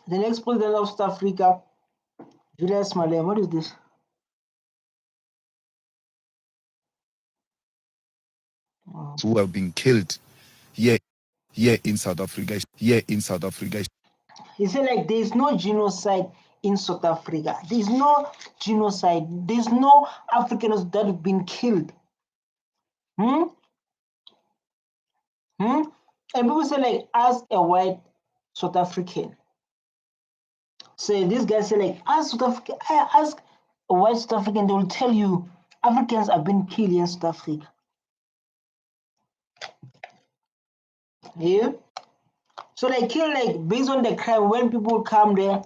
The next president of South Africa, Julius Malema. What is this? Who have been killed here in South Africa. He said like there is no genocide in South Africa. There is no genocide. There is no Afrikaners that have been killed. And people say like, as a white South African. So this guy say like, as South African, I ask a white South African, they will tell you Africans have been killed in South Africa. Yeah. So they kill like based on the crime when people come there.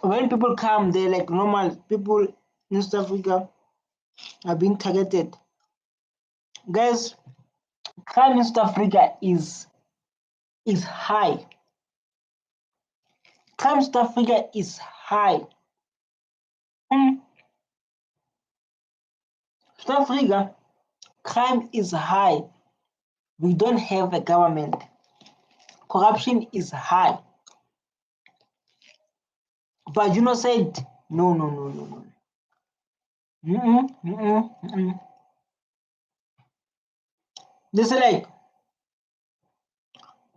When people come there, like normal people in South Africa are being targeted. Guys, crime in South Africa is high. Crime in South Africa is high. South Africa, crime is high. We don't have a government. Corruption is high. But genocide, no. This is like,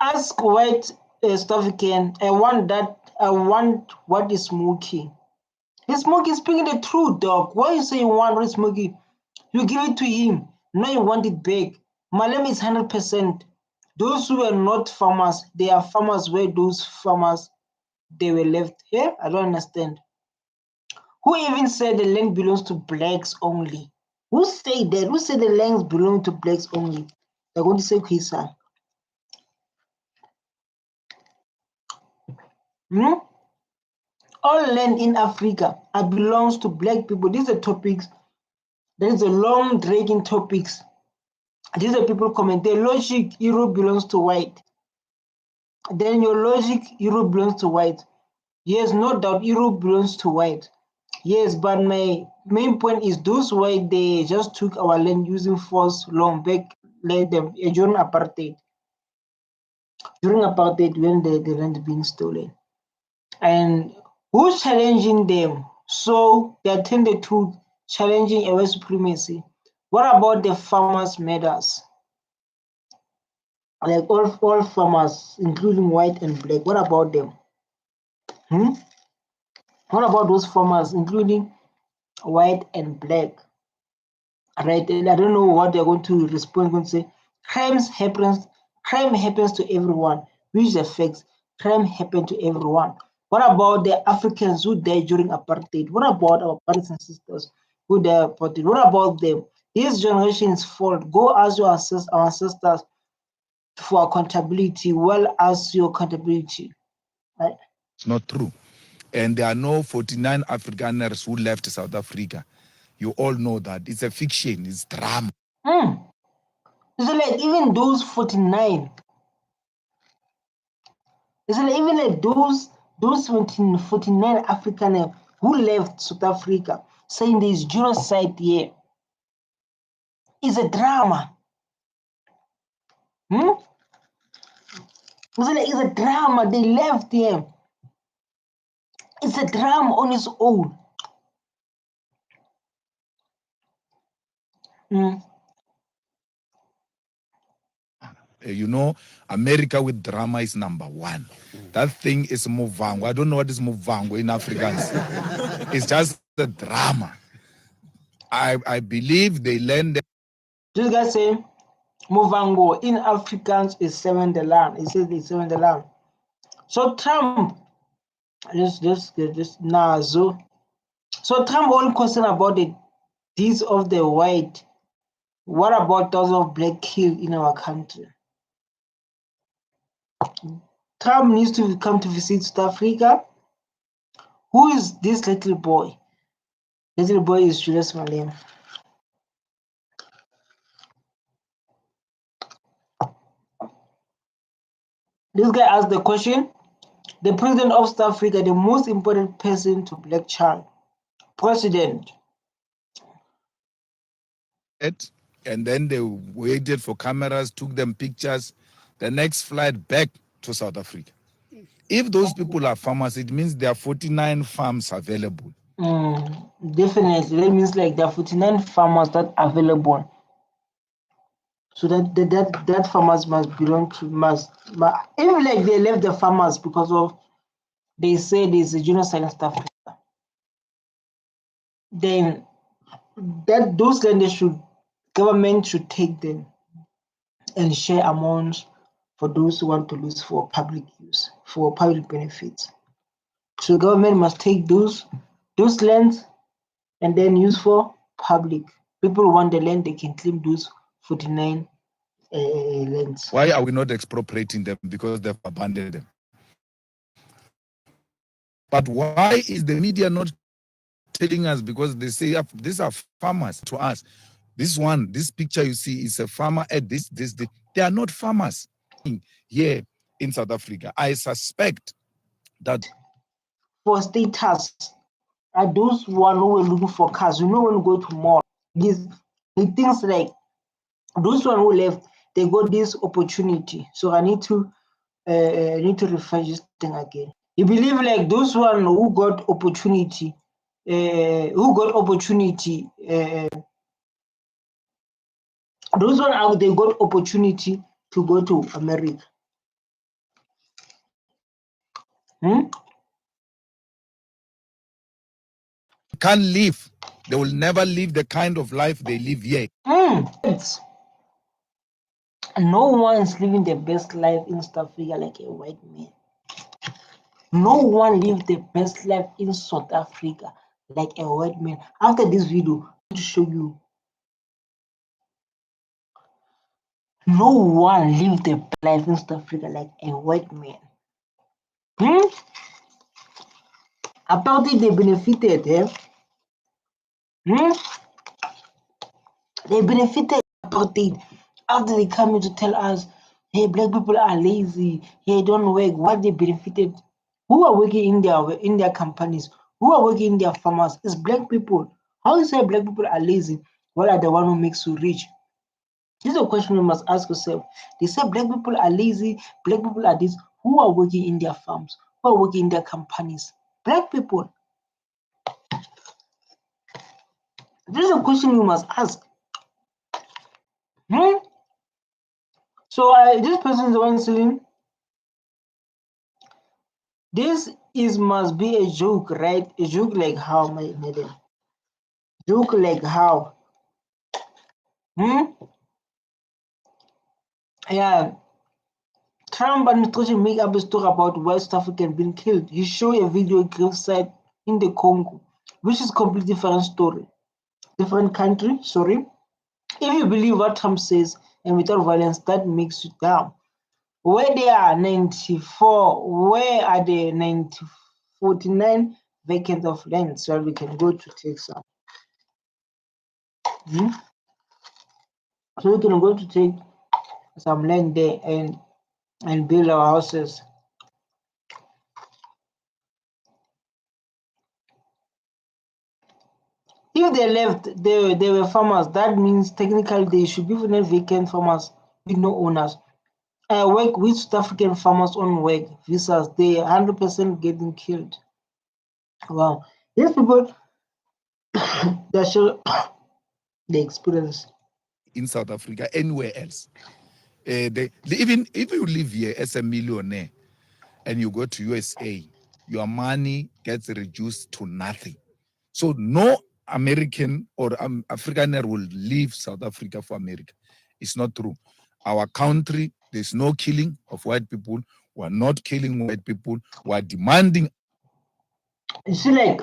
ask white South African, I want what is Smokey. His Smokey is speaking the truth, dog. Why you say you want what is Smokey? You give it to him. No, you want it back. Malema is 100%. Those who are not farmers, they are farmers where those farmers, they were left here. I don't understand. Who even said the land belongs to blacks only? Who said that? Who said the lands belong to blacks only? They're going to say Kisa. All land in Africa belongs to black people. These are topics. There is a long dragging topics. These are people comment. The logic Europe belongs to white. Then your logic Europe belongs to white. Yes, no doubt Europe belongs to white. Yes, but my main point is those white, they just took our land using force long back during apartheid. During apartheid, when the land being stolen. And who's challenging them? So they attended to challenging a white supremacy. What about the farmers' matters? Like all farmers, including white and black, what about them? What about those farmers, including white and black? Right? And I don't know what they're going to respond. Going to say, crime happens to everyone, which is a fact. Crime happened to everyone. What about the Africans who died during apartheid? What about our brothers and sisters who died apartheid? What about them? This generation is fault. Go ask our ancestors for accountability, well as your accountability. Right? It's not true. And there are no 49 Afrikaners who left South Africa. You all know that. It's a fiction. It's drama. So like even those 49, it's like even like those 49 Afrikaners who left South Africa saying there is genocide here. It's a drama. It's a drama. They left here. It's a drama on its own. You know, America with drama is number one. That thing is Movango. I don't know what is Movango in Afrikaans. It's just the drama. I believe they learned. This guy say Movango in Afrikaans is 7 the land. He says it's 7 the land. So Trump, this Nazo. So Trump only concerned about the deeds of the white. What about thousands of black killed in our country? Trump needs to come to visit South Africa. Who is this little boy? Little boy is Julius Malema. This guy asked the question, the president of South Africa, the most important person to black child. President. And then they waited for cameras, took them pictures. the next flight back to South Africa. If those people are farmers, it means there are 49 farms available. Definitely. That means like there are 49 farmers that are available. So that farmers must belong to even like they left the farmers because of they say there's a genocide and stuff like that. Then those land government should take them and share amounts for those who want to lose for public use, for public benefits. So government must take those lands and then use for public. People want the land, they can claim those 49 lands. Why are we not expropriating them? Because they've abandoned them. But why is the media not telling us? Because they say these are farmers to us. This picture you see is a farmer at this. They are not farmers here in South Africa. I suspect that for status are those one who were looking for cars. You know, when you go to mall, these things like those one who left, they got this opportunity. So I need to refresh this thing again. You believe like those one who got opportunity, those one out they got opportunity to go to America. Can't live. They will never live the kind of life they live here. No one's living the best life in South Africa like a white man. No one lives the best life in South Africa like a white man. After this video, I'm going to show you. No one lives the best life in South Africa like a white man. About it, they benefited. They benefited about it. After they come in to tell us, hey, black people are lazy, hey, don't work. What they benefited? Who are working in their companies? Who are working in their farmers? It's black people. How you say black people are lazy? What are the one who makes you rich? This is a question we must ask yourself. They say black people are lazy, black people are this. Who are working in their farms? Who are working in their companies? Black people. This is a question we must ask. So this person is the one saying, this must be a joke, right? A joke like how, my madam? Joke like how? Yeah. Trump administration make up a story about West African being killed. He showed a video gravesite in the Congo, which is completely different story. Different country, sorry. If you believe what Trump says and without violence, that makes you down. Where there are 94, where are the 49 vacant of land? So we can go to take some. So we can go to take some land there and build our houses. If they left, they were farmers. That means technically they should be vacant farmers with no owners. I work with South African farmers on work visas. They 100% getting killed. Wow, these people they show the experience in South Africa, anywhere else. Even if you live here as a millionaire and you go to USA, your money gets reduced to nothing. So no American or Afrikaner will leave South Africa for America. It's not true. Our country, there's no killing of white people. We're not killing white people. We're demanding. You see, like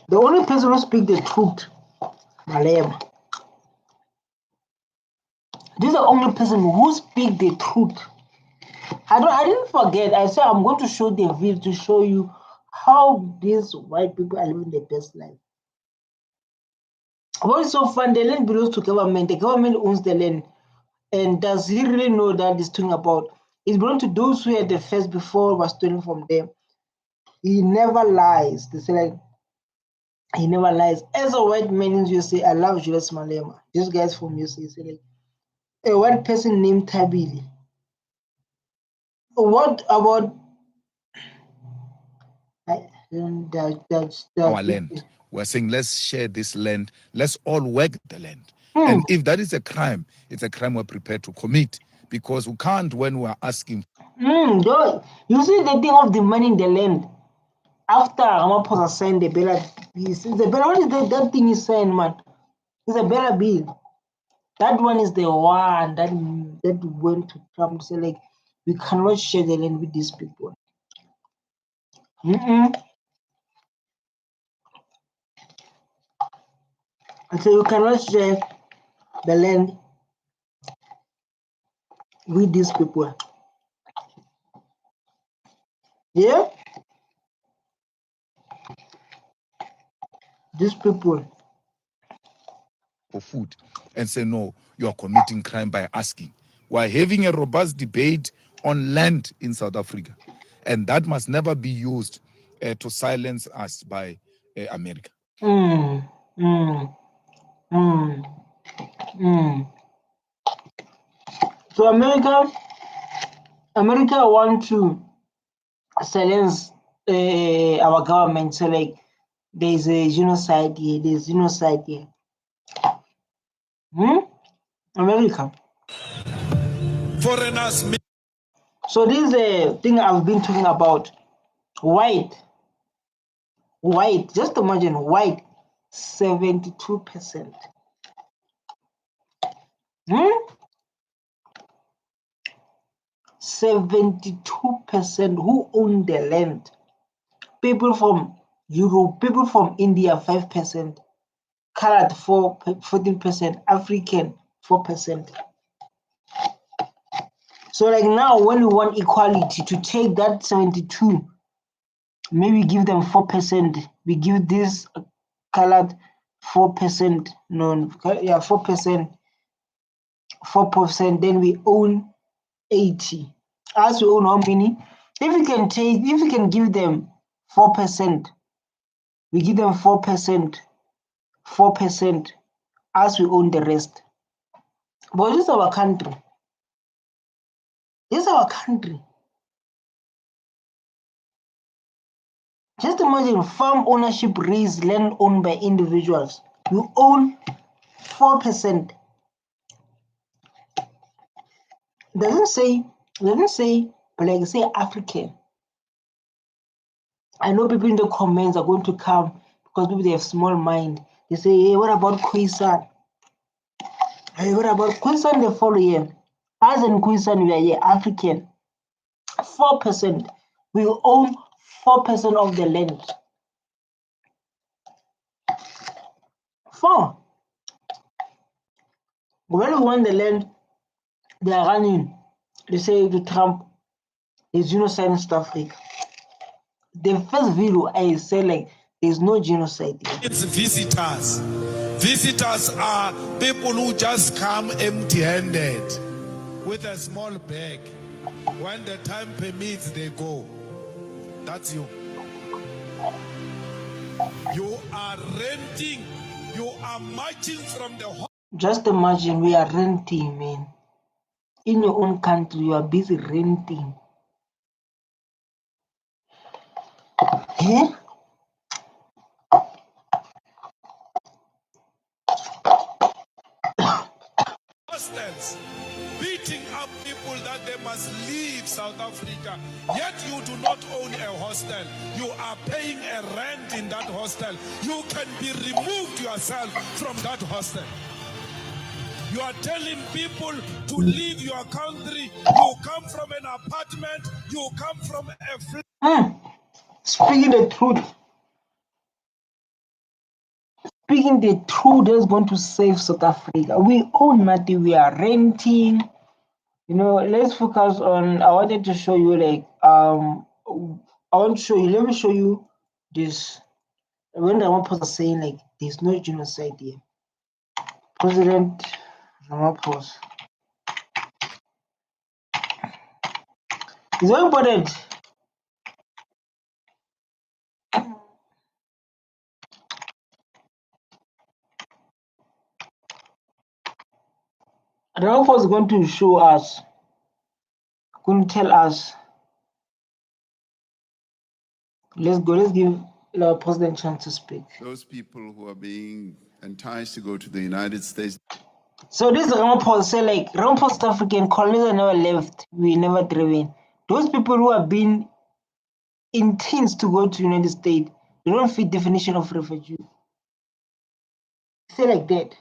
the only person who speak the truth, Malema. This is the only person who speak the truth. I didn't forget. I said I'm going to show the video to show you how these white people are living their best life. What is so fun? The land belongs to government. The government owns the land. And does he really know that he's talking about? It belongs to those who had the first before was stolen from them. He never lies. They say like he never lies. As a white man in USA, I love Julius Malema. These guys from USA say like a white person named Tabili What about our land? We're saying let's share this land. Let's all work the land. Hmm. And if that is a crime, it's a crime we're prepared to commit, because we can't, when we're asking. You see the thing of the money in the land. After Ramaphosa signed the Bella, what is that thing he signed, man? It's a Bella bill. That one is the one that went to Trump to say, like, we cannot share the land with these people. And so you cannot share the land with these people. Yeah? These people. For food, and say, no, you are committing crime by asking. We're having a robust debate on land in South Africa, and that must never be used to silence us by America. So America want to silence our government. So like, there's a genocide here. There's genocide here. America. Foreigners. So this is a thing I've been talking about. White. Just imagine white. 72%. 72% who own the land. People from Europe, people from India, 5%, colored 14%, African 4%. So like now when we want equality, to take that 72, maybe give them 4%. We give this colored 4%, 4%, 4%, then we own 80. As we own how many? If we can give them 4%, we give them 4%, 4%, as we own the rest. But this is our country. This is our country. Just imagine farm ownership raise land owned by individuals. You own 4%. Doesn't say black, say African. I know people in the comments are going to come because people they have small mind. They say, hey, what about Khoisan? Hey, what about Khoisan? They follow here. As in Khoisan, we are here African. 4%. We own 4% of the land. 4. When we want the land, they are running. They say to Trump, there's genocide in South Africa. The first video I say like there's no genocide. It's visitors. Visitors are people who just come empty-handed with a small bag. When the time permits, they go. That's you. You are renting. You are marching from the. Just imagine we are renting, man. In your own country, you are busy renting. Yeah? Hostels beating up people that they must leave South Africa, yet you do not own a hostel. You are paying a rent in that hostel. You can be removed yourself from that hostel. You are telling people to leave your country. You come from an apartment. You come from a flat. Speaking the truth. Speaking the truth is going to save South Africa. We own nothing. We are renting. You know, let's focus on. I wanted to show you like I want to show you. Let me show you this. When Ramaphosa saying like there's no genocide here. President Ramaphosa. It's very important. Ramaphosa is going to show us, going to tell us Let's go. Let's give our president a chance to speak. Those people who are being enticed to go to the United States. So this Ramaphosa say like Ramaphosa South African colonies never left. We never driven. Those people who have been intends to go to United States, they don't fit definition of refugee. Say like that.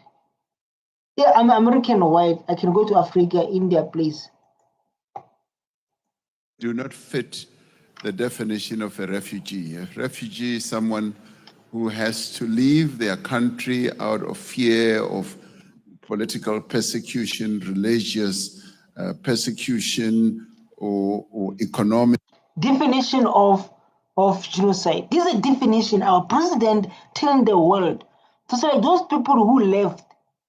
Yeah, I'm American white. I can go to Africa, India, place. Do not fit the definition of a refugee. A refugee is someone who has to leave their country out of fear of political persecution, religious persecution, or economic. Definition of genocide. This is a definition our president telling the world. So say like those people who left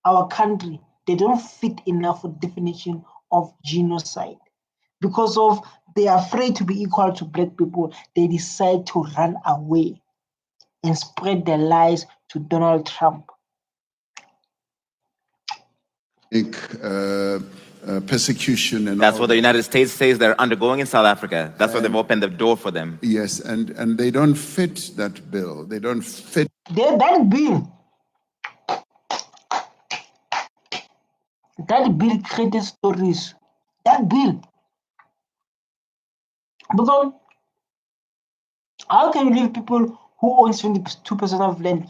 our country, they don't fit enough for definition of genocide. Because of they are afraid to be equal to black people, they decide to run away and spread their lies to Donald Trump. Persecution and that's all what the that. United States says they're undergoing in South Africa. That's why they've opened the door for them. Yes, and they don't fit that bill. They don't fit. That bill created stories. That bill. Because how can you leave people who own 72% of land,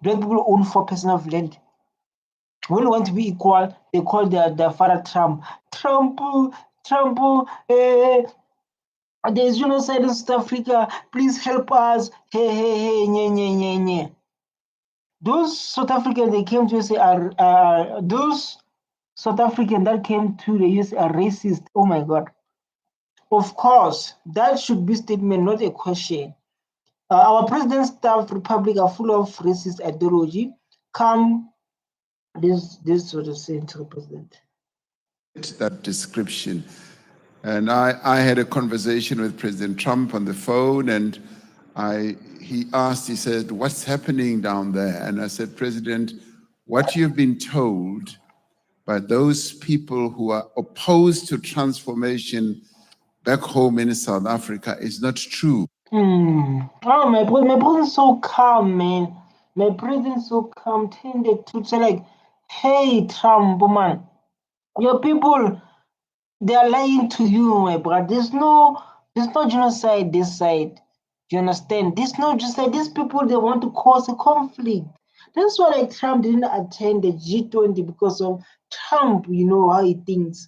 black people own 4% of land? When you want to be equal, they call their father Trump. Trump, there's genocide in South Africa. Please help us. Hey, nye. Those South Africans they came to USA are those South Africans that came to the US are racist. Oh my God. Of course, that should be statement, not a question. Our president's staff republic are full of racist ideology. This is what I'm saying to the president. That description. And I had a conversation with President Trump on the phone, and he said, what's happening down there? And I said, President, what you've been told by those people who are opposed to transformation back home in South Africa is not true. Oh, my president's so calm, man. My president's so calm, tended to say like, hey, Trump, man, your people, they are lying to you, my brother. There's no genocide this side. You understand? There's no genocide. These people, they want to cause a conflict. That's why like Trump didn't attend the G20 because of Trump, you know how he thinks.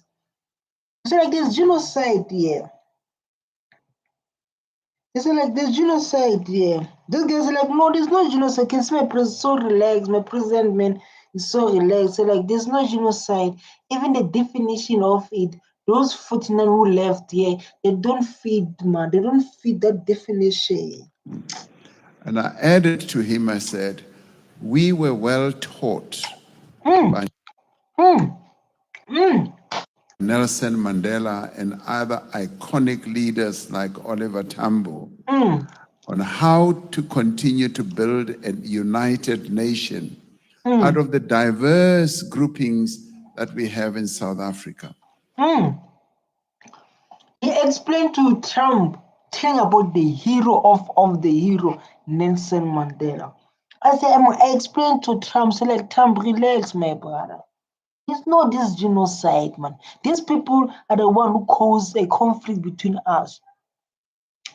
So like there's genocide here. They say like there's genocide here. This guy's like, no, there's no genocide. Can see my president so relaxed. My president, man, is so relaxed. So like there's no genocide. Even the definition of it, those 49 who left here, they don't fit, man. They don't fit that definition. And I added to him, I said, we were well taught by Nelson Mandela and other iconic leaders like Oliver Tambo on how to continue to build a united nation out of the diverse groupings that we have in South Africa. He explained to Trump, telling about the hero of the hero, Nelson Mandela. I said, I explained to Trump, say like, Trump, relax, my brother. It's not this genocide, man. These people are the one who caused a conflict between us.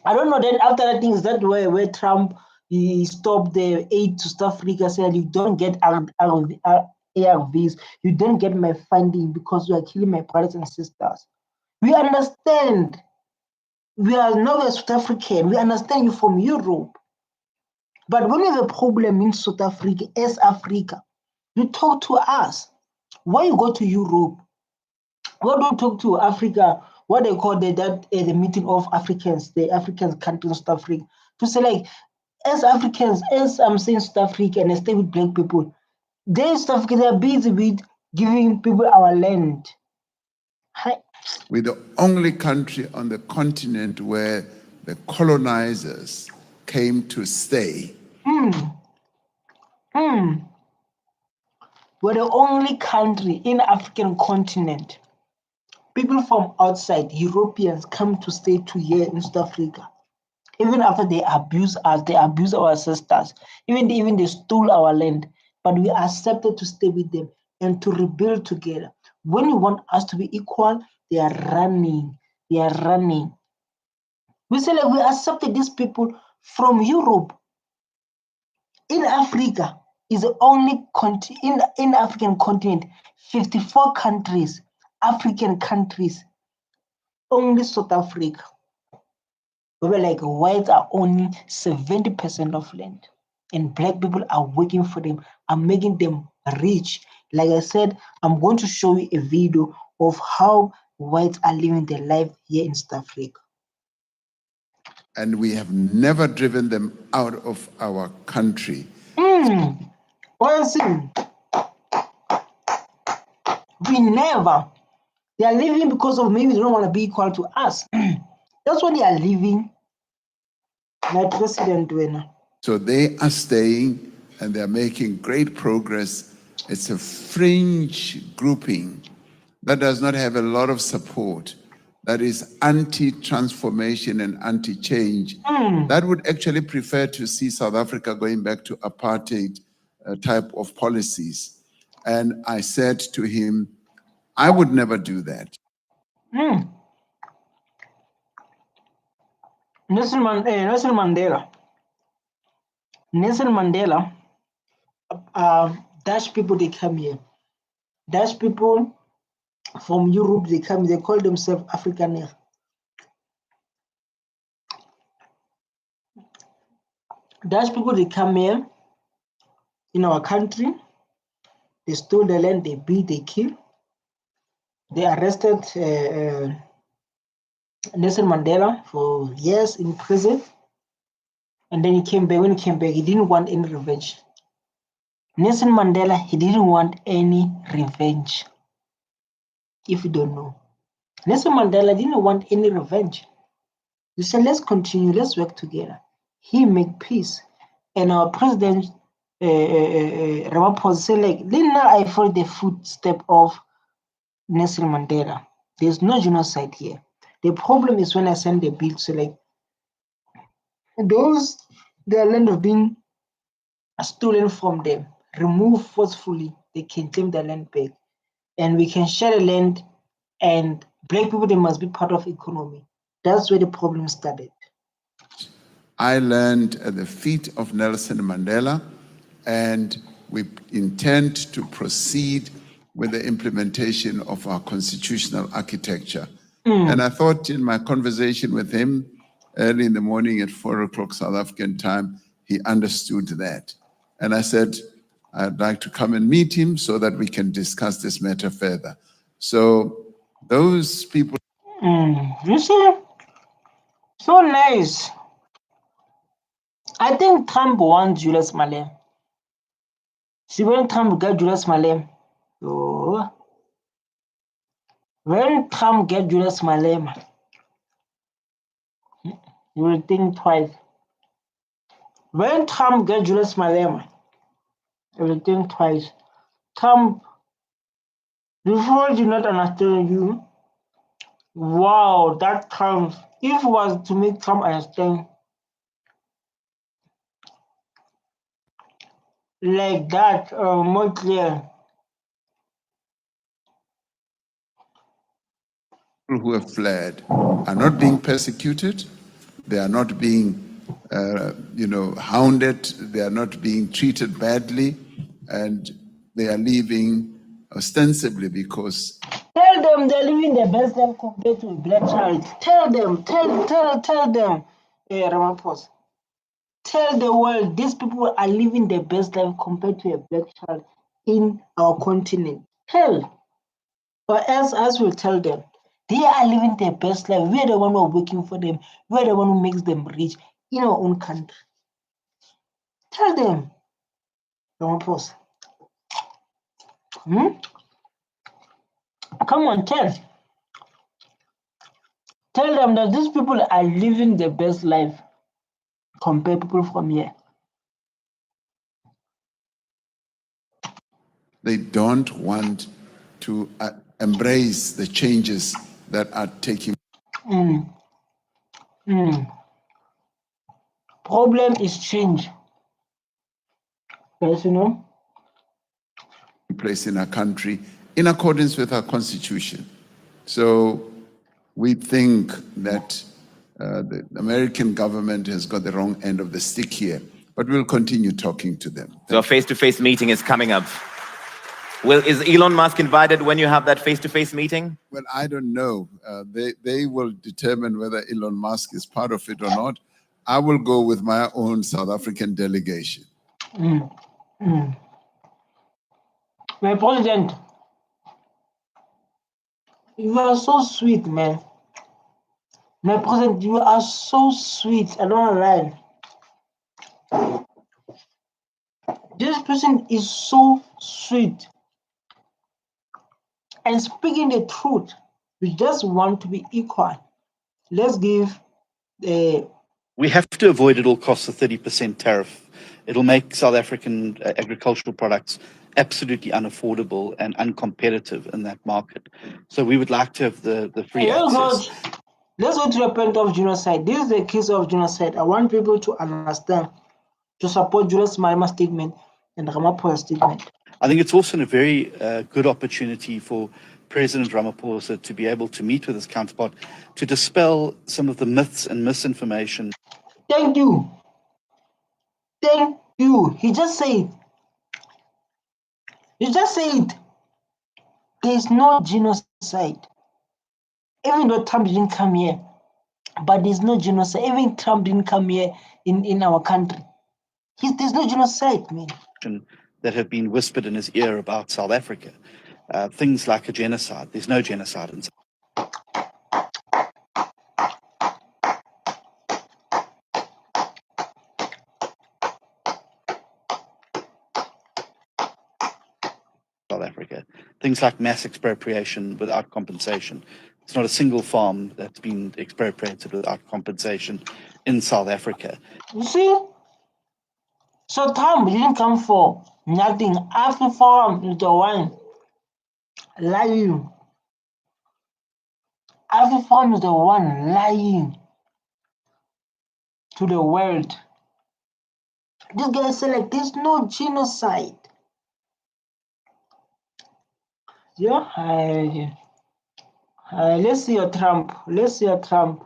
I don't know. Then after that thing, is that where Trump he stopped the aid to South Africa, said you don't get ARVs, you don't get my funding because you are killing my brothers and sisters. We understand. We are not a South African. We understand you from Europe. But when you have a problem in South Africa, as Africa, you talk to us. Why you go to Europe? Why don't talk to Africa? What they call the meeting of Africans, the African countries in South Africa, to say like, as Africans, as I'm saying South Africa, and I stay with black people, they South Africa, they are busy with giving people our land. We're the only country on the continent where the colonizers came to stay. We're the only country in the African continent. People from outside, Europeans, come to stay 2 years in South Africa. Even after they abuse us, they abuse our sisters, even they stole our land, but we accepted to stay with them and to rebuild together. When you want us to be equal, they are running. They are running. We say like we accepted these people from Europe. In Africa is the only country in the African continent, 54 countries, African countries, only South Africa. We were like whites are owning 70% of land, and black people are working for them, are making them rich. Like I said, I'm going to show you a video of how whites are living their life here in South Africa. And we have never driven them out of our country. One thing, we never. They are living because of maybe they don't want to be equal to us. That's why they are living. My president winner. So they are staying and they're making great progress. It's a fringe grouping that does not have a lot of support, that is anti-transformation and anti-change. That would actually prefer to see South Africa going back to apartheid type of policies. And I said to him, I would never do that. Nelson Mandela. Nelson Mandela, Dutch people, they come here. Dutch people from Europe, they come, they call themselves Afrikaners. Dutch people, they come here in our country, they stole the land, they beat, they kill. They arrested Nelson Mandela for years in prison. And then he came back. When he came back, he didn't want any revenge. Nelson Mandela, he didn't want any revenge. If you don't know, Nelson Mandela didn't want any revenge. He said, let's continue, let's work together. He made peace. And our president, Ramaphosa, said, like, now I follow the footstep of Nelson Mandela. There's no genocide here. The problem is when I send the bill to like those their land have been stolen from them, removed forcefully, they can claim their land back. And we can share the land, and black people, they must be part of economy. That's where the problem started. I learned at the feet of Nelson Mandela, and we intend to proceed with the implementation of our constitutional architecture. And I thought in my conversation with him early in the morning at 4 o'clock South African time, he understood that. And I said, I'd like to come and meet him so that we can discuss this matter further. So those people. You see, so nice. I think Trump wants Julius Malema. See, when Trump got Julius Malema, when Trump get Julius Malema, you will think twice. When Trump get Julius Malema, you will think twice. Trump, before did not understand you. Wow, that Trump, if it was to make Trump understand like that, more clear. Who have fled are not being persecuted, they are not being hounded, they are not being treated badly, and they are leaving ostensibly because. Tell them they're living their best life compared to a black child. Tell them, Ramaphosa. Tell the world these people are living their best life compared to a black child in our continent. Tell. Or else us will tell them. They are living their best life. We are the one who are working for them. We are the one who makes them rich in our own country. Tell them. Ramaphosa. Come on, tell. Tell them that these people are living their best life compared to people from here. They don't want to embrace the changes that are taking. Problem is change. Yes, you know. Place in our country in accordance with our constitution. So we think that the American government has got the wrong end of the stick here, but we'll continue talking to them. So a face-to-face meeting is coming up. Is Elon Musk invited when you have that face-to-face meeting? Well, I don't know. They will determine whether Elon Musk is part of it or not. I will go with my own South African delegation. My president, you are so sweet, man. My president, you are so sweet. I don't lie. This person is so sweet and speaking the truth. We just want to be equal. Let's give the. We have to avoid at all costs a 30% tariff. It'll make South African agricultural products absolutely unaffordable and uncompetitive in that market. So we would like to have the free access. Let's go to the point of genocide. This is the case of genocide. I want people to understand, to support Julius Malema statement and Ramaphosa statement. I think it's also a very good opportunity for President Ramaphosa to be able to meet with his counterpart to dispel some of the myths and misinformation. Thank you. Thank you. He just said. There's no genocide. Even though Trump didn't come here, but there's no genocide. Even Trump didn't come here in our country. There's no genocide, man. That have been whispered in his ear about South Africa. Things like a genocide. There's no genocide in South Africa. Things like mass expropriation without compensation. It's not a single farm that's been expropriated without compensation in South Africa. You see? So Trump didn't come for nothing. Every farm is the one lying. Every farm is the one lying to the world. This guy said like there's no genocide. Yeah, let's see your Trump. Let's see your Trump.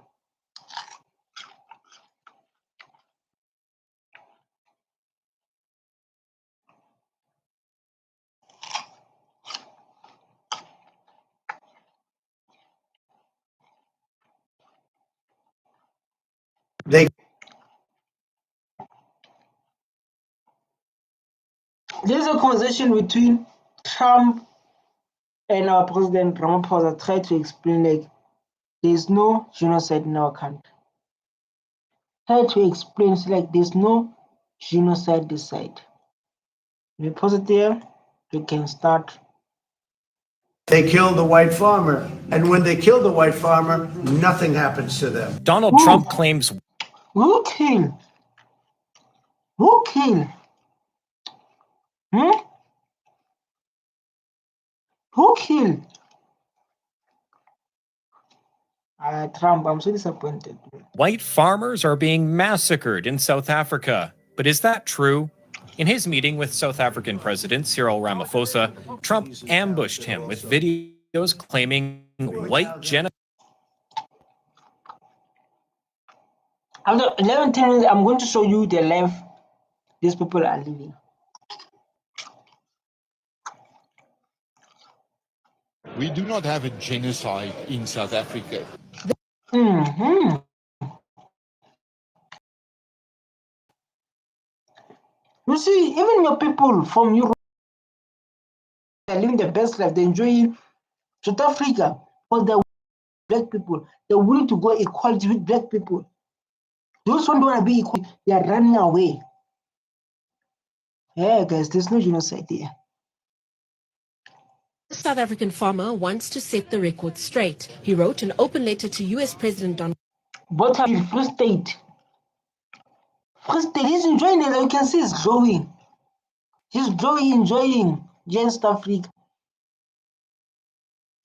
There's a conversation between Trump and our president Ramaphosa tried to explain like there's no genocide in our country. Try to explain like there's no genocide this side. We pause it there, we can start. They killed the white farmer, and when they kill the white farmer, nothing happens to them. Donald Trump claims. Who killed? Who killed? Who killed? Trump, I'm so disappointed. White farmers are being massacred in South Africa. But is that true? In his meeting with South African President Cyril Ramaphosa, Trump ambushed him with videos claiming white genocide. After 11 minutes, I'm going to show you the life these people are living. We do not have a genocide in South Africa. You see, even your people from Europe are living the best life. They're enjoying South Africa because they're black people. They're willing to go equality with black people. Those who don't want to be equal, they are running away. Yeah, guys, there's no genocide here. The South African farmer wants to set the record straight. He wrote an open letter to US President Donald Trump. But in Free State. Free State, he's enjoying it. You can see he's growing. He's growing, enjoying South Africa.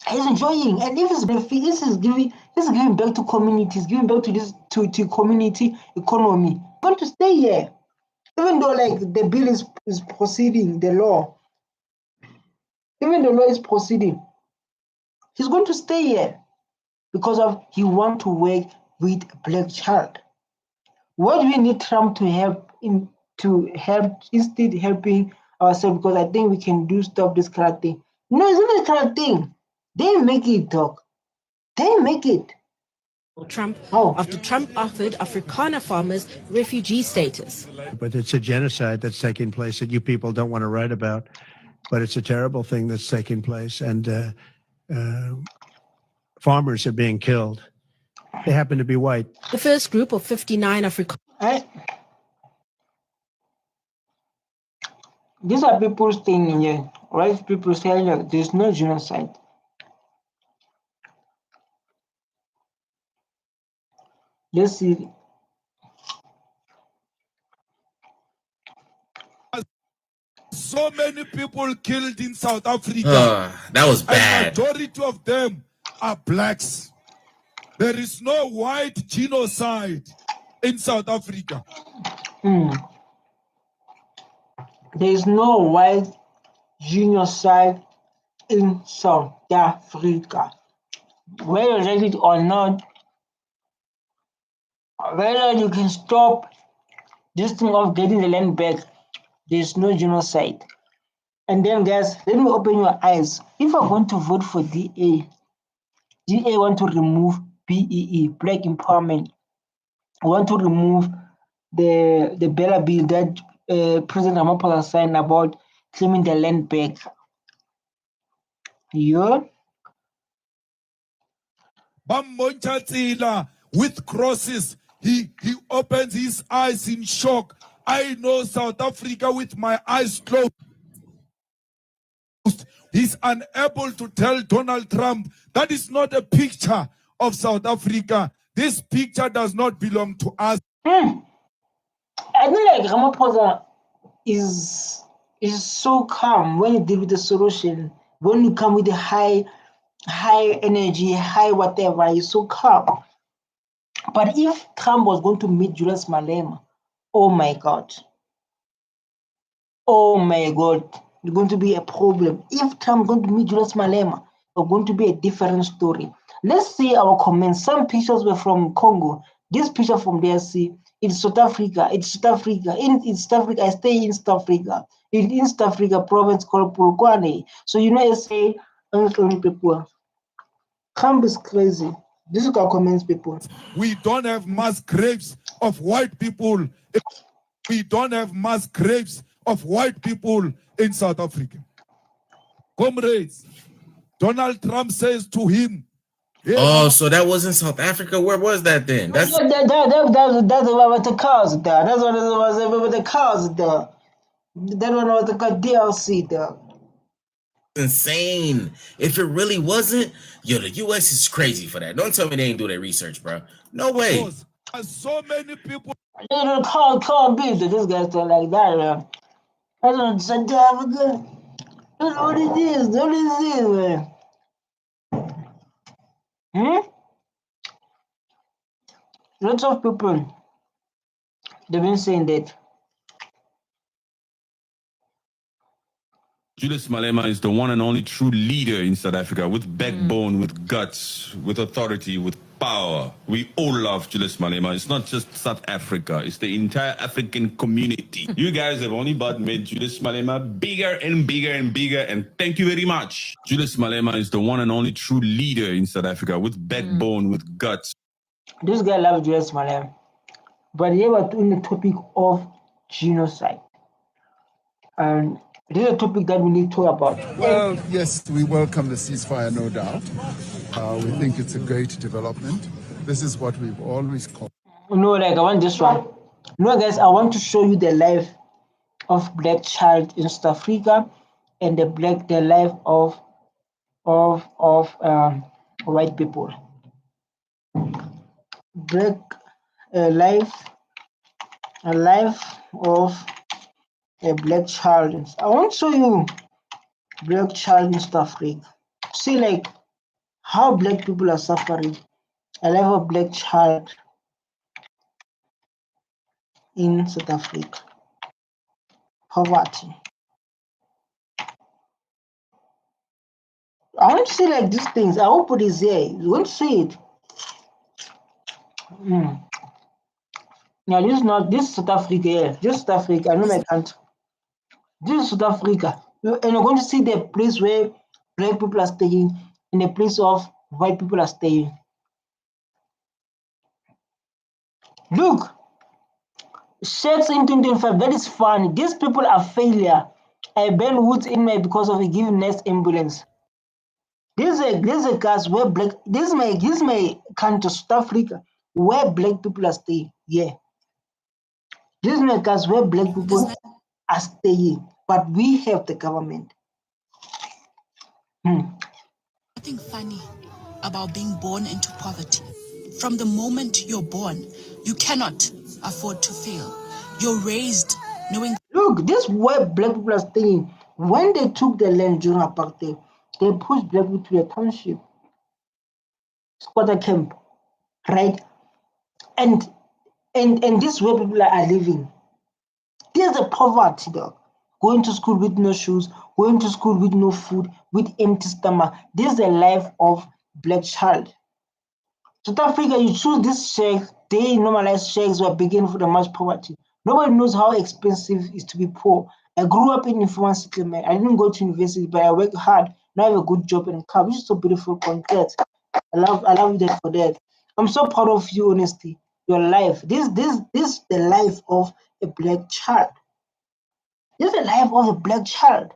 He's enjoying, and if it's benefit, this is giving back to communities, giving back to this to community economy. Going to stay here, even though like the bill is proceeding, the law, even the law is proceeding, he's going to stay here because of he want to work with a black child. What do we need Trump to help instead helping ourselves? Because I think we can stop this kind of thing. No, it's not this kind of thing. They make it, dog. They make it. Trump Oh. after Trump offered Afrikaner farmers refugee status. But it's a genocide that's taking place that you people don't want to write about. But it's a terrible thing that's taking place. And farmers are being killed. They happen to be white. The first group of 59 Afrikaners. These are people staying in here. White people saying that there's no genocide. Let's see. So many people killed in South Africa. That was And bad. majority of them are blacks. There is no white genocide in South Africa. There is no white genocide in South Africa. Whether you like it or not, whether you can stop this thing of getting the land back, there's no genocide. And then, guys, let me open your eyes. If I'm going to vote for DA want to remove BEE, Black Empowerment. I want to remove the Bella bill that President Ramaphosa signed about claiming the land back. Yeah. Bammonchatsila with crosses. He opens his eyes in shock. I know South Africa with my eyes closed. He's unable to tell Donald Trump that is not a picture of South Africa. This picture does not belong to us. I feel like Ramaphosa is so calm when you deal with the solution. When you come with the high energy, high whatever, he's so calm. But if Trump was going to meet Julius Malema, oh my God, it's going to be a problem. If Trump is going to meet Julius Malema, it's going to be a different story. Let's see our comments. Some pictures were from Congo. This picture from DRC. It's South Africa. It's South Africa. In South Africa, I stay in South Africa. In South Africa, province called Polokwane. So you know, I say, people, Trump is crazy. This is our comments, people. We don't have mass graves of white people. We don't have mass graves of white people in South Africa. Comrades, Donald Trump says to him, Oh, so that was in South Africa? Where was that then? That's what the cars there. That's what was the cars there. That one was the DLC there. insane. If it really wasn't, yo, the US is crazy for that. Don't tell me they ain't do their research, bro. No way. so many people. They don't call business. This guy's still like that. I don't South Africa. That's what it is. What is it, man? Lots of people, they've been saying that. Julius Malema is the one and only true leader in South Africa, with backbone, with guts, with authority, with power. We all love Julius Malema. It's not just South Africa, it's the entire African community. You guys have only but made Julius Malema bigger and bigger and bigger, and thank you very much. Julius Malema is the one and only true leader in South Africa, with backbone, with guts. This guy loves Julius Malema, but he was doing the topic of genocide. And this is a topic that we need to talk about. Well, yes, we welcome the ceasefire, no doubt. We think it's a great development. This is what we've always called. No, like I want this one. No, guys, I want to show you the life of black child in South Africa and the life of white people. Black life of a black child. I want to show you black child in South Africa. See, like how black people are suffering. A life of black child in South Africa. Poverty. I want to say like these things. I hope it is here. You want to see it. Now this is not this South Africa here. This South Africa, I know my country. This is South Africa. And you're going to see the place where black people are staying and the place of white people are staying. Look, Sheikhs in 2025, that is funny. These people are failure. I burn woods in my because of a given next ambulance. There's a case where black this is my country, South Africa, where black people are staying. Yeah. This is my case where black people are staying, but we have the government. Nothing funny about being born into poverty. From the moment you're born, you cannot afford to fail. You're raised knowing. Look, this is where black people are staying. When they took the land during apartheid, they pushed black people to a township, squatter camp, right? And this is where people are living. There's a poverty, dog. Going to school with no shoes, going to school with no food, with empty stomach. This is the life of black child. South Africa, you choose this sheikhs, they normalize sheikhs who are beginning for the much poverty. Nobody knows how expensive it is to be poor. I grew up in informal settlement. I didn't go to university, but I worked hard. Now I have a good job and a car, which is so beautiful. Congrats. I love you for that. I'm so proud of you, honesty. Your life. This is the life of a black child. This is the life of a black child.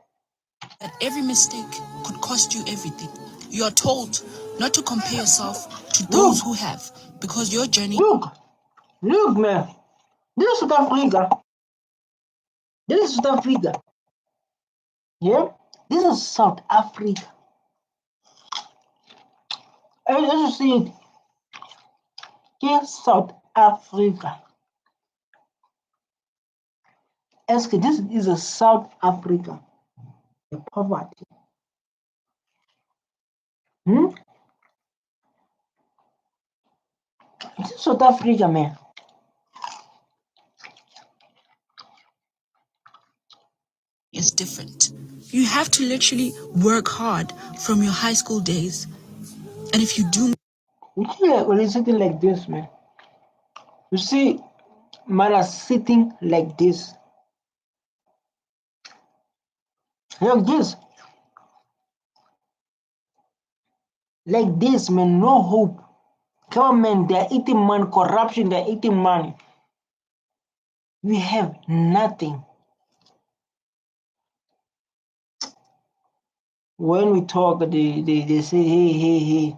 That every mistake could cost you everything. You are told not to compare yourself to those who have, because your journey. Look, man. This is South Africa. This is South Africa. Yeah? This is South Africa. And as you see it, here's South Africa. Ask this is a South Africa. The poverty. This is South Africa, man. Is different. You have to literally work hard from your high school days. And if you do. You see, when you're sitting like this, man. You see, man are sitting like this. Like this. Like this, man. No hope. Government, they're eating money. Corruption, they're eating money. We have nothing. When we talk, they say, hey.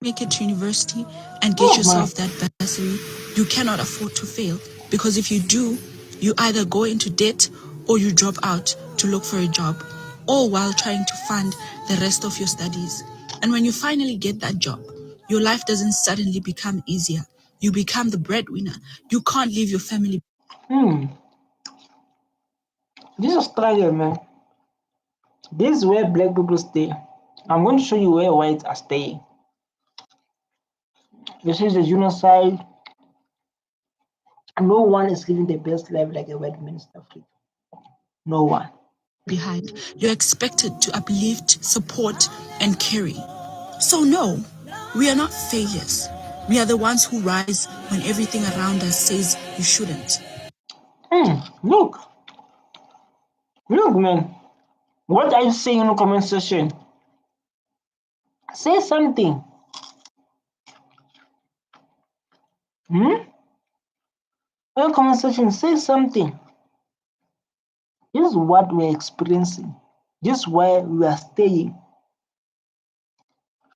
Make it to university and get yourself that bursary. You cannot afford to fail, because if you do, you either go into debt or you drop out to look for a job, all while trying to fund the rest of your studies. And when you finally get that job, your life doesn't suddenly become easier. You become the breadwinner. You can't leave your family. This is Australia, man. This is where black people stay. I'm going to show you where whites are staying. This is the genocide. No one is living the best life like a white man in South Africa. No one. Behind. You're expected to uplift, support, and carry. So no, we are not failures. We are the ones who rise when everything around us says you shouldn't. Look, man. What are you saying in the comment section? Say something. In the comment section, say something. This is what we're experiencing. This is where we are staying.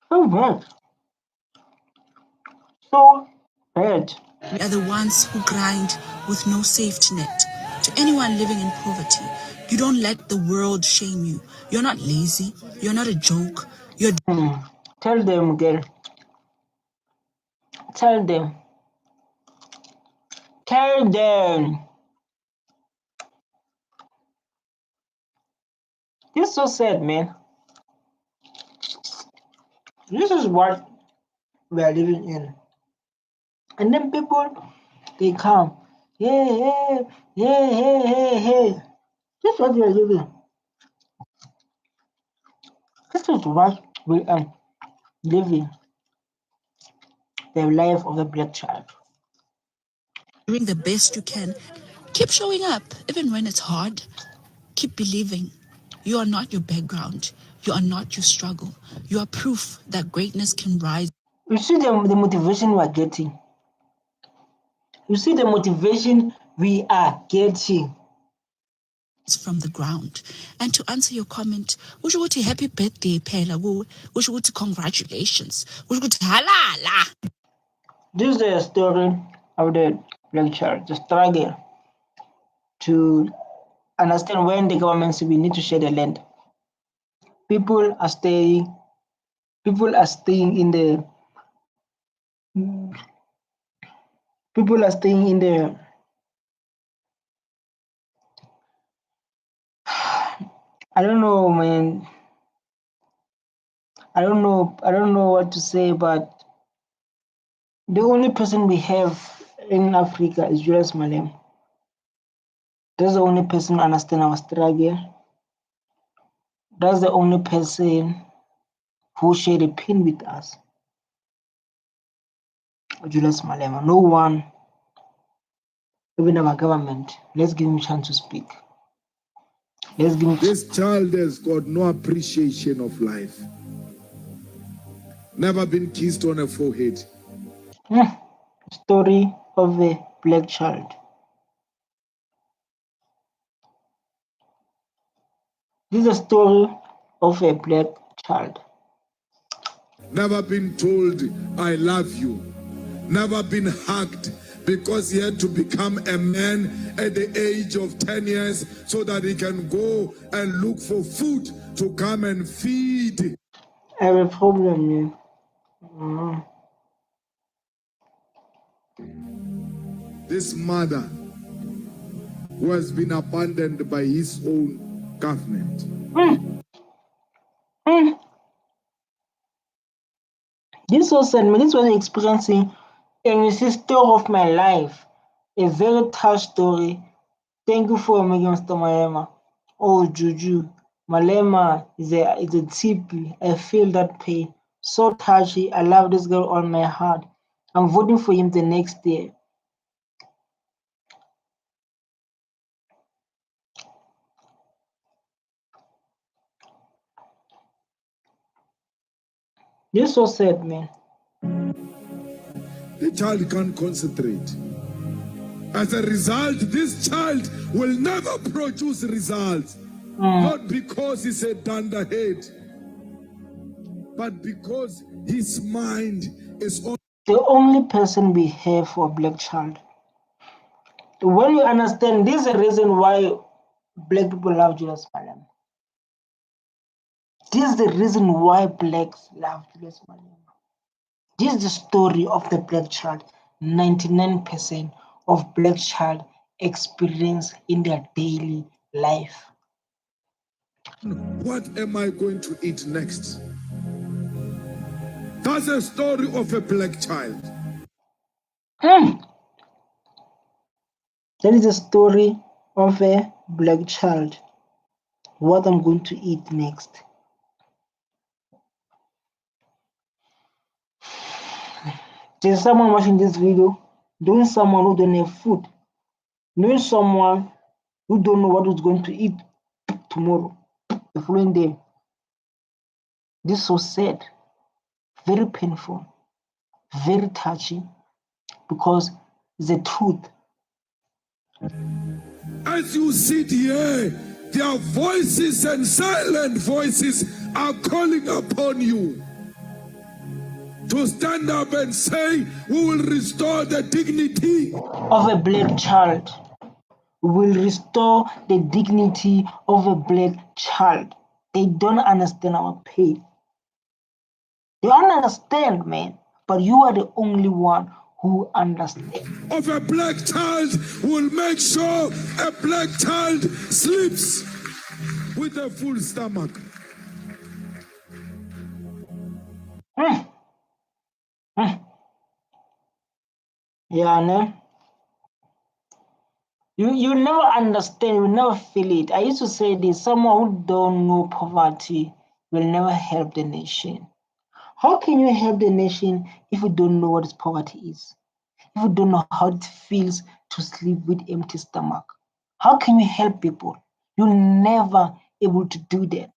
So bad. So bad. We are the ones who grind with no safety net. To anyone living in poverty, you don't let the world shame you. You're not lazy. You're not a joke. You're. Tell them, girl. Tell them. Tell them. This is so sad, man. This is what we are living in. And then people, they come, hey. This is what we are living. This is what we are living. The life of a black child. Doing the best you can. Keep showing up, even when it's hard. Keep believing. You are not your background. You are not your struggle. You are proof that greatness can rise. You see the motivation we are getting. You see the motivation we are getting. From the ground. And to answer your comment, usho ukuthi happy birthday phela kuwe, usho ukuthi congratulations, usho ukuthi halala. This is the story of the black child, the struggle to understand when the government says we need to share the land. People are staying in the I don't know, man. I don't know what to say, but the only person we have in Africa is Julius Malema. That's the only person who understands our struggle. That's the only person who shared a pain with us. Julius Malema. No one, even our government. Let's give him a chance to speak. Let's give him. This child has got no appreciation of life. Never been kissed on a forehead. Story of a black child. This is a story of a black child. Never been told, I love you. Never been hugged because he had to become a man at the age of 10 years so that he can go and look for food to come and feed. I have a problem, man. This mother who has been abandoned by his own government. This was sad, man. This was experiencing, and it's the story of my life. A very tough story. Thank you for making Mr. Malema. Oh, Juju. Malema is a TP. I feel that pain. So touchy. I love this girl on my heart. I'm voting for him the next day. This was sad, man. The child can't concentrate. As a result, this child will never produce results. Not because he's a dunderhead, but because his mind is on. The only person we have for a black child. When you understand, this is the reason why black people love Julius Malema. This is the reason why blacks love Julius Malema. This is the story of the black child. 99% of black child experience in their daily life. What am I going to eat next? That's a story of a black child. That is the story of a black child. What I'm going to eat next. There's someone watching this video, doing someone who don't have food, knowing someone who don't know what is going to eat tomorrow, the following day. This is so sad, very painful, very touching, because it's the truth. As you sit here, their voices and silent voices are calling upon you to stand up and say, we will restore the dignity of a black child. We will restore the dignity of a black child. They don't understand our pain. They don't understand, man. But you are the only one who understands. Of a black child will make sure a black child sleeps with a full stomach. Hmm. Hmm. Yeah, no. You never understand, you never feel it. I used to say this: someone who don't know poverty will never help the nation. How can you help the nation if you don't know what poverty is? If you don't know how it feels to sleep with empty stomach? How can you help people? You're never able to do that.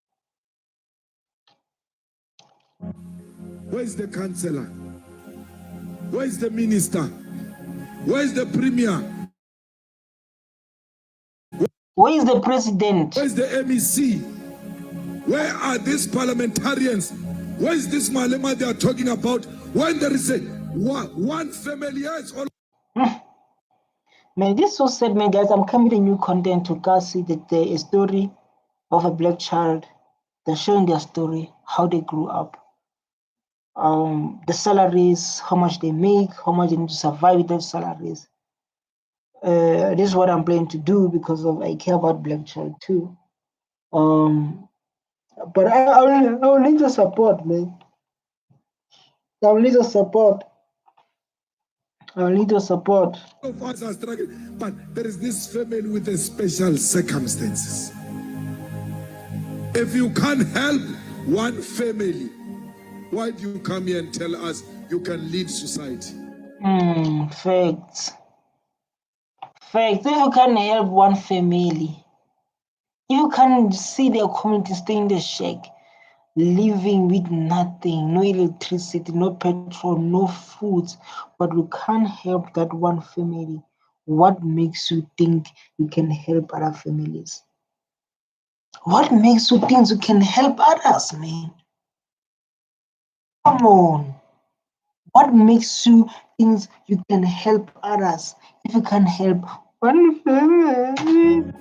Where's the councillor? Where's the minister? Where's the premier? Where is the president? Where's the MEC? Where are these parliamentarians? Where is this Malema they are talking about? When there is a one family has all. Man, this is so sad, man, guys. I'm coming with a new content to guys see that there is a story of a black child. They're showing their story, how they grew up, the salaries, how much they make, how much they need to survive with those salaries. This is what I'm planning to do because of I care about black child too. But I will need your support, man. I will need your support. I will need your support. All of us are struggling, but there is this family with a special circumstances. If you can't help one family, why do you come here and tell us you can lead society? Facts. Facts. If you can help one family, if you can see their community stay in the shack, living with nothing, no electricity, no petrol, no food, but you can't help that one family, what makes you think you can help other families? What makes you think you can help others, man? Come on. What makes you think you can help others if you can help one family?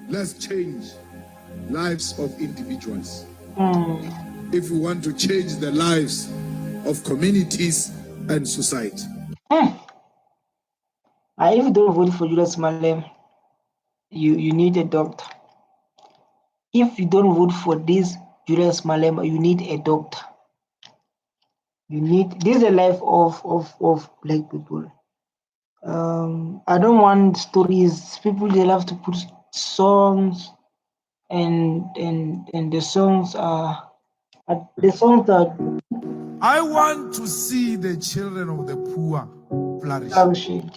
Let's change lives of individuals. If we want to change the lives of communities and society. If you don't vote for Julius Malema, you need a doctor. If you don't vote for this Julius Malema, you need a doctor. This is the life of black people. I don't want stories. People, they love to put songs, and the songs are that I want to see the children of the poor flourish. flourishing.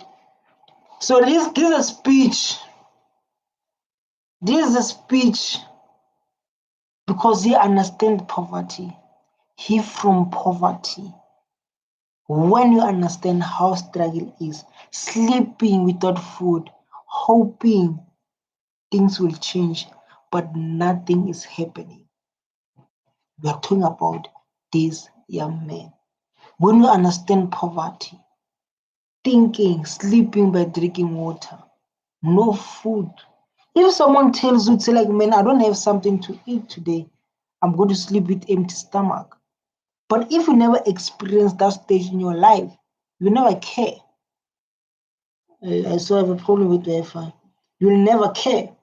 So this is a speech. This is a speech because he understands poverty. He from poverty. When you understand how struggle is, sleeping without food, hoping things will change, but nothing is happening. We are talking about this young man. When you understand poverty, thinking, sleeping by drinking water, no food. If someone tells you, say like, man, I don't have something to eat today, I'm going to sleep with empty stomach. But if you never experience that stage in your life, you never care. I still have a problem with Wi-Fi. You'll never care.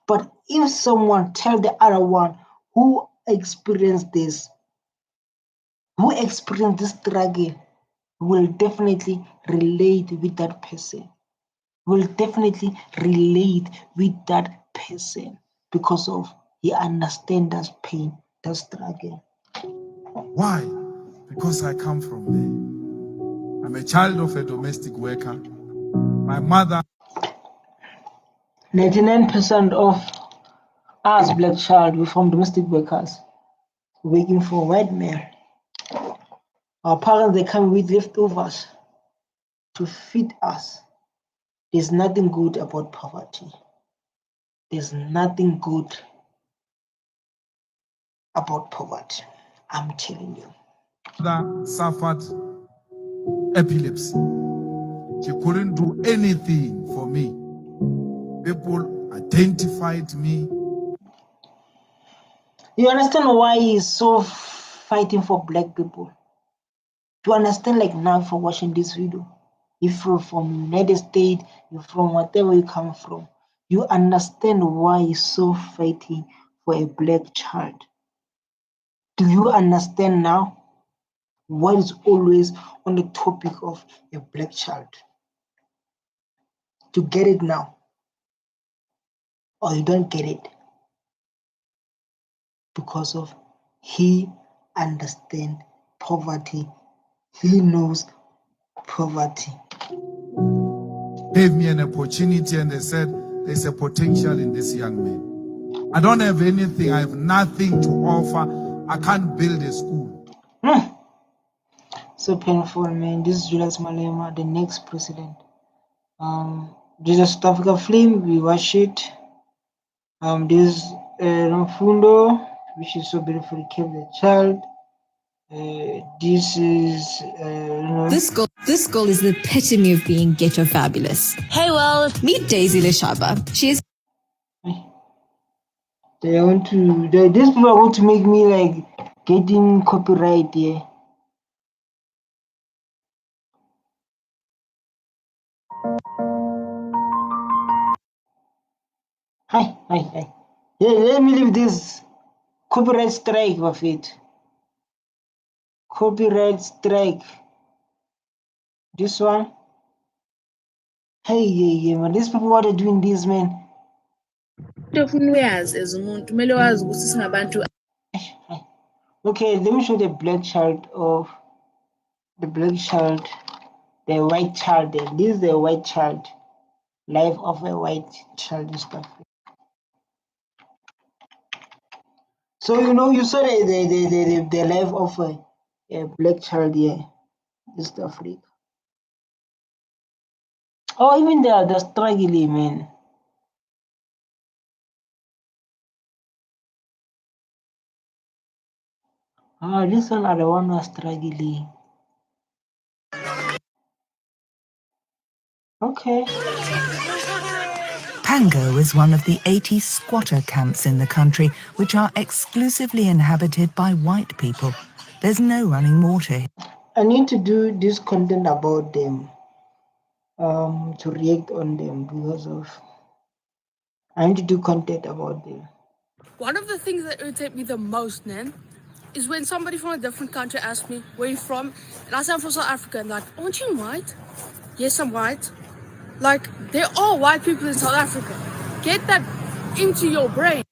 But if someone tell the other one who experienced this, who experienced this struggle, will definitely relate with that person. Will definitely relate with that person because of he understands that pain, that struggle. Why? Because I come from there. I'm a child of a domestic worker. My mother. 99% of us black child, we're from domestic workers, working for white men. Our parents, they come with leftovers to feed us. There's nothing good about poverty. There's nothing good about poverty. I'm telling you. Mother suffered epilepsy. She couldn't do anything for me. People identified me. You understand why he's so fighting for black people? You understand, like now for watching this video, if you're from United States, you're from whatever you come from, you understand why he's so fighting for a black child. Do you understand now what is always on the topic of a black child? You get it now, or you don't get it, because of he understands poverty. He knows poverty. Gave me an opportunity and they said, there's a potential in this young man. I don't have anything, I have nothing to offer. I can't build a school. So painful, man. This is Julius Malema, the next president. This is a South Africa film, we watch it. This is Fundo, which is so beautifully kept the child. This is This girl is the epitome of being ghetto fabulous. Hey world, meet Daisy Leshaba. She is these people are going to make me like getting copyright here. Hi. Yeah, let me leave this copyright strike of it. Copyright strike. This one. Hey, yeah, man. These people, what are doing this, man? Okay, let me show the black child of the white child there. This is the white child. Life of a white child and stuff. So you saw the life of a black child here, East Africa. Oh, even they're struggling, man. This one are the one who are struggling. Okay. Pango is one of the 80 squatter camps in the country, which are exclusively inhabited by white people. There's no running water. I need to do this content about them, to react on them because of. I need to do content about them. One of the things that irritate me the most, man, is when somebody from a different country asks me, where you from? And I say I'm from South Africa, and like, aren't you white? Yes, I'm white. Like, there are white people in South Africa. Get that into your brain.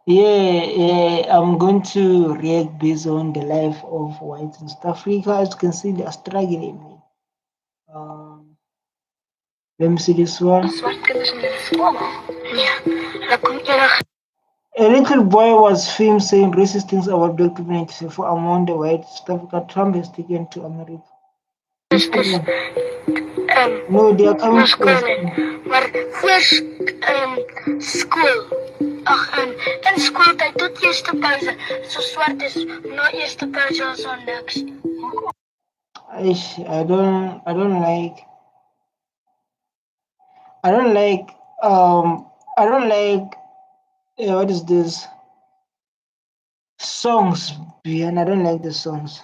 Yeah, I'm going to react based on the life of whites in South Africa. As you can see, they are struggling. Let me see this one. A little boy was filmed saying racist things about black people in 1964 among the white South Africa. Trump has taken to America. No, they are coming to Maar voor school. In schooltyd tot eerste pauze. So swart is na eerste pauze ons on niks. I don't like what is this songs, and I don't like the songs.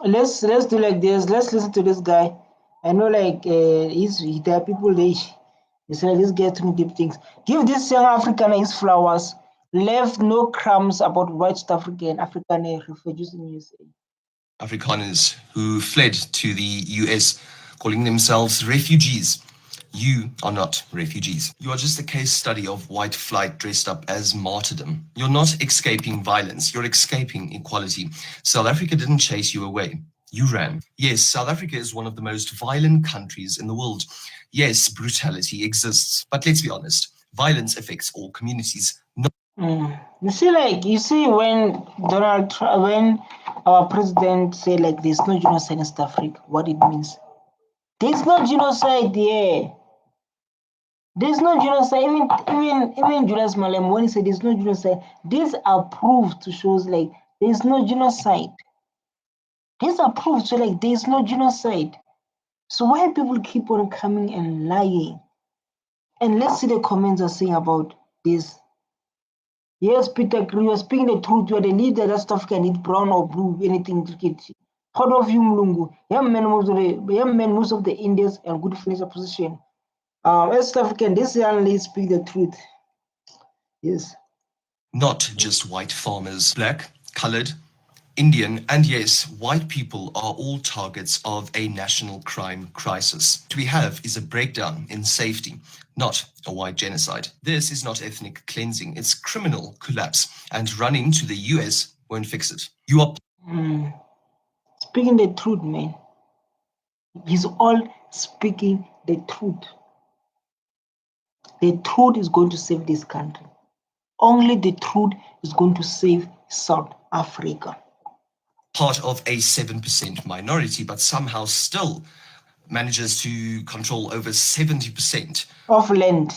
Let's do like this. Let's listen to this guy. I know, like there are people they say let's get through deep things. Give this young African his flowers. Left no crumbs about white South African African refugees in USA. Afrikaners who fled to the US, calling themselves refugees. You are not refugees. You are just a case study of white flight dressed up as martyrdom. You're not escaping violence. You're escaping equality. South Africa didn't chase you away. You ran. Yes, South Africa is one of the most violent countries in the world. Yes, brutality exists. But let's be honest, violence affects all communities. You see, when when our president say like there's no genocide in South Africa, what it means. There's no genocide there. There's no genocide. Even Julius Malema, when he said there's no genocide, these are proof to shows like there's no genocide. These are proof to like there's no genocide. So why people keep on coming and lying? And let's see the comments are saying about this. Yes, Peter, you are speaking the truth. You are the leader that stuff can eat brown or blue, anything to get. How of you, Mlungu? Young men, most of the Indians and good financial position. West African, this young lady speak the truth. Yes. Not just white farmers, black, colored, Indian, and yes, white people are all targets of a national crime crisis. What we have is a breakdown in safety, not a white genocide. This is not ethnic cleansing, it's criminal collapse, and running to the US won't fix it. You are speaking the truth, man. He's all speaking the truth. The truth is going to save this country. Only the truth is going to save South Africa. part of a 7% minority, but somehow still manages to control over 70% of land.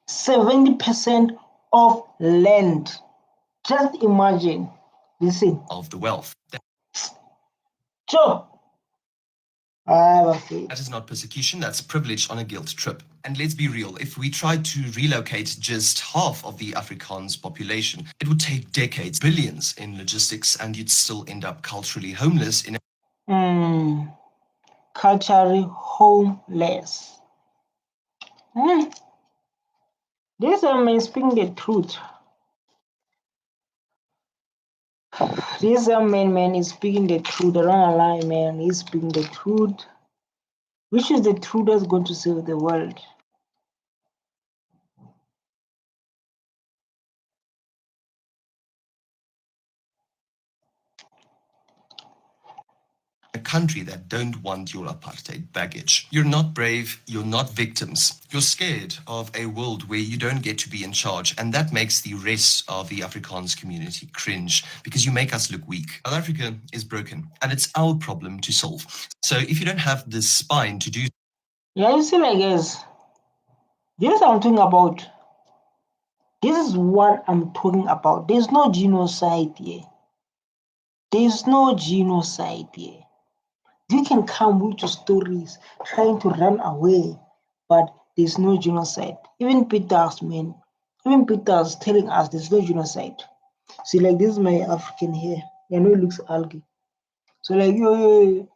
70% of land. Just imagine. Listen. Of the wealth. Sure. That is not persecution, that's privilege on a guilt trip. And let's be real, if we tried to relocate just half of the Afrikaans population, it would take decades, billions in logistics, and you'd still end up culturally homeless in culturally homeless. This man speaking the truth. This man is speaking the truth. I don't lie, man. He's speaking the truth. Which is the truth that's going to save the world? a country that don't want your apartheid baggage. You're not brave, you're not victims. You're scared of a world where you don't get to be in charge, and that makes the rest of the Afrikaans community cringe because you make us look weak. South Africa is broken, and it's our problem to solve. So if you don't have the spine to do... Yeah, you see, like this. This is what I'm talking about. This is what I'm talking about. There's no genocide here. There's no genocide here. You can come with your stories trying to run away, but there's no genocide. Even Peter's telling us there's no genocide. See, like this is my African hair. I know it looks algae. So like yo,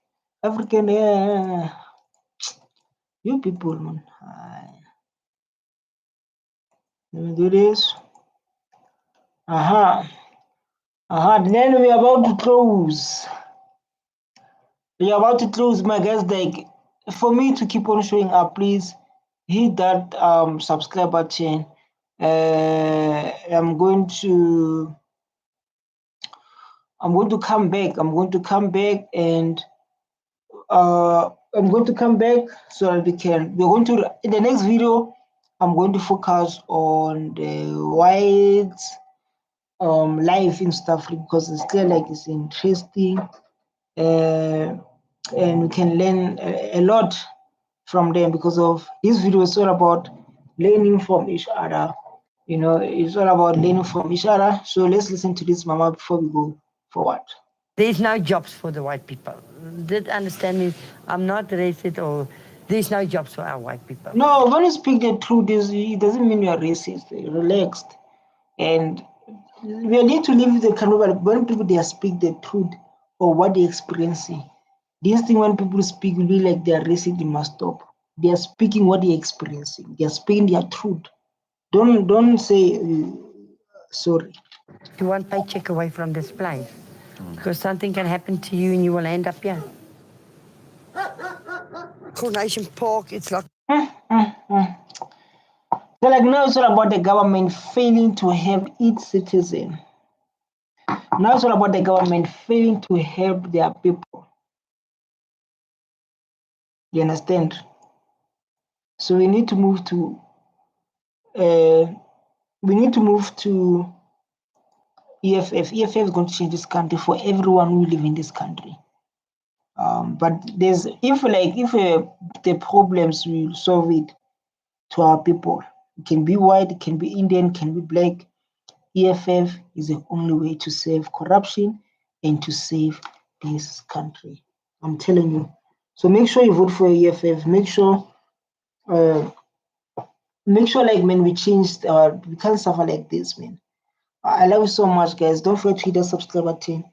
African hair. You people, man. Let me do this. Then we're about to close. We're about to close, my guys. Like, for me to keep on showing up, please hit that subscribe button. I'm going to come back. I'm going to come back so that we're going to, in the next video, I'm going to focus on the white life in South Africa because it's clear like it's interesting, and we can learn a lot from them because of this video is all about learning from each other. You know, it's all about learning from each other. So let's listen to this, Mama, before we go forward. There's no jobs for the white people. Did understand me? I'm not racist, or there's no jobs for our white people. No, when you speak the truth, it doesn't mean you're racist. You're relaxed. And we need to live with the kind of when people they speak the truth or what they're experiencing. This thing when people speak really like they're racist, they must stop. They are speaking what they're experiencing. They are speaking their truth. Don't say sorry. You want paycheck away from this place because something can happen to you and you will end up here. Coronation Park, it's like. So like now it's all about the government failing to help its citizen. Now it's all about the government failing to help their people. You understand? So we need to move to EFF. EFF is going to change this country for everyone who live in this country. But if the problems we will solve it to our people. It can be white, it can be Indian, it can be black. EFF is the only way to save corruption and to save this country. I'm telling you. So make sure you vote for EFF. Make sure like, man, we changed. We can't suffer like this, man. I love you so much, guys. Don't forget to hit the subscribe button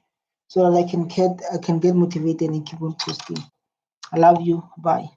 so that I can get motivated and keep on posting. I love you. Bye.